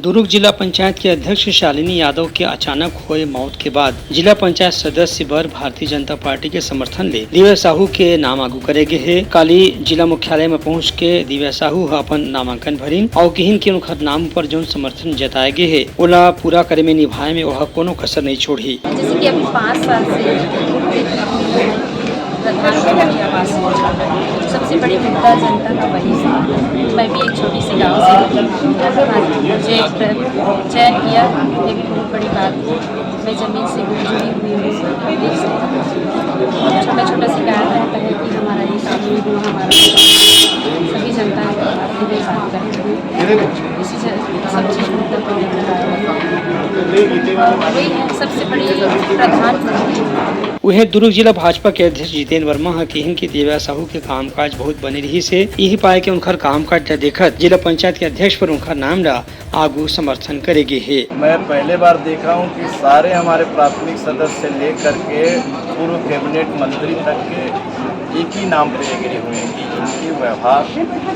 दुर्ग जिला पंचायत के अध्यक्ष शालिनी यादव के अचानक हुए मौत के बाद जिला पंचायत सदस्य बर भारतीय जनता पार्टी के समर्थन ले दिव्या साहू के नाम आगू करे गे है। काली जिला मुख्यालय में पहुंच के दिव्या साहू अपन नामांकन भरिन और किहिन के उनकर नाम पर जो समर्थन जताए गे है ओला पूरा करे में निभाए में वह कोनो कसर नहीं छोड़ी। जैसे कि अभी 5 साल से प्रधानमंत्री आवास योजना सबसे बड़ी मुद्दा जनता का वही है। मैं भी एक छोटी सी गांव से मुझे चयन किया, ये भी बहुत बड़ी बात है। मैं ज़मीन से जुड़ी हुई हूँ, छोटा छोटा शिकायत रहता है कि हमारा ये काम नहीं हुआ, हमारा सभी जनता की बात करें, इसी सब चीज़ मुद्दा वही है सबसे बड़ी प्रधानमंत्री। वह दुर्ग जिला भाजपा के अध्यक्ष जितेंद्र वर्मा कहिन की दिव्या साहू के कामकाज बहुत बने रही से यही पाए के उनका कामकाज देखत जिला पंचायत के अध्यक्ष पर उनका नाम ला आगू समर्थन करेगी है। मैं पहले बार देखा हूं कि सारे हमारे प्राथमिक सदस्य से लेकर के पूर्व कैबिनेट मंत्री तक के एक ही नाम पे गिरे हुए हैं कि इनके व्यवहार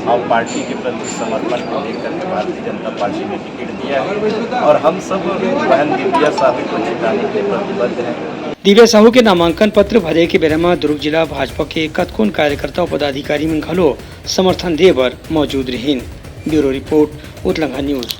और पार्टी के प्रति समर्पण को लेकर के भारतीय जनता पार्टी ने टिकट दिया है और हम सब बहन दिव्या साहू को जिताने के लिए प्रतिबद्ध हैं। दिव्या साहू के नामांकन पत्र भरे के बेरा में दुर्ग जिला भाजपा के कतकोन कार्यकर्ता और पदाधिकारी में घलो समर्थन दे बर मौजूद रहीन। ब्यूरो रिपोर्ट उतलंघा न्यूज।